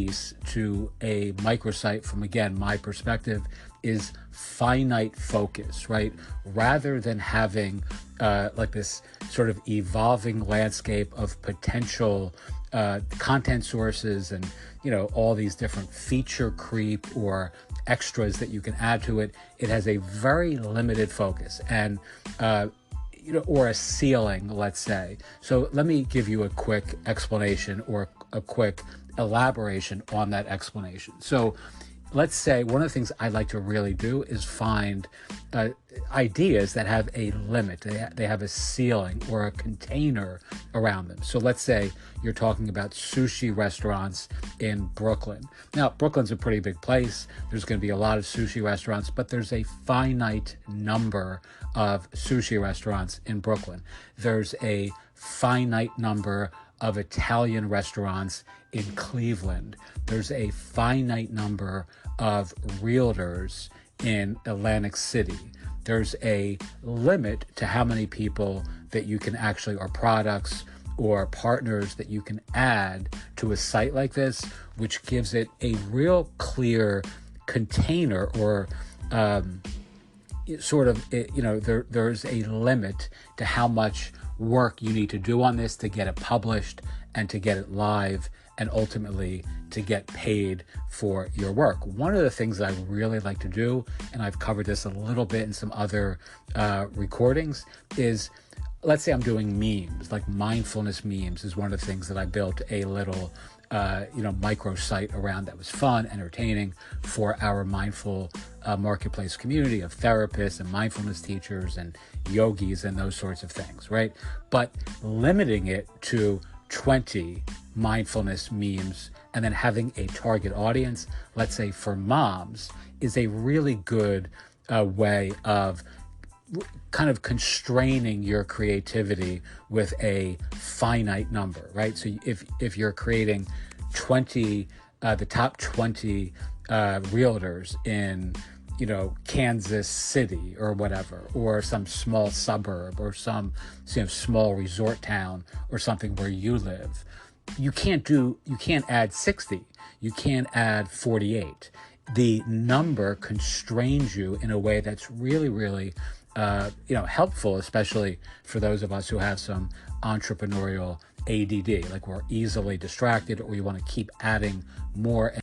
piece to a microsite from, again, my perspective, is finite focus, right? Rather than having like this sort of evolving landscape of potential content sources and, all these different feature creep or extras that you can add to it, it has a very limited focus and, or a ceiling, let's say. So let me give you a quick explanation or a quick elaboration on that explanation. So let's say one of the things I like to really do is find ideas that have a limit. They have a ceiling or a container around them. So let's say you're talking about sushi restaurants in Brooklyn. Now, Brooklyn's a pretty big place. There's going to be a lot of sushi restaurants, but there's a finite number of sushi restaurants in Brooklyn. There's a finite number of Italian restaurants in Cleveland. There's a finite number of realtors in Atlantic City. There's a limit to how many people that you can actually, or products or partners that you can add to a site like this, which gives it a real clear container or there's a limit to how much work you need to do on this to get it published and to get it live and ultimately to get paid for your work. One of the things that I really like to do, and I've covered this a little bit in some other recordings, is let's say I'm doing memes, like mindfulness memes is one of the things that I built a little micro site around that was fun, entertaining for our mindful marketplace community of therapists and mindfulness teachers and yogis and those sorts of things, right? But limiting it to 20 mindfulness memes and then having a target audience, let's say for moms, is a really good way of kind of constraining your creativity with a finite number, right? So if you're creating 20, the top 20 realtors in, Kansas City or whatever, or some small suburb or some small resort town or something where you live, you can't add 60. You can't add 48. The number constrains you in a way that's really, really helpful, especially for those of us who have some entrepreneurial ADD, like we're easily distracted or we want to keep adding more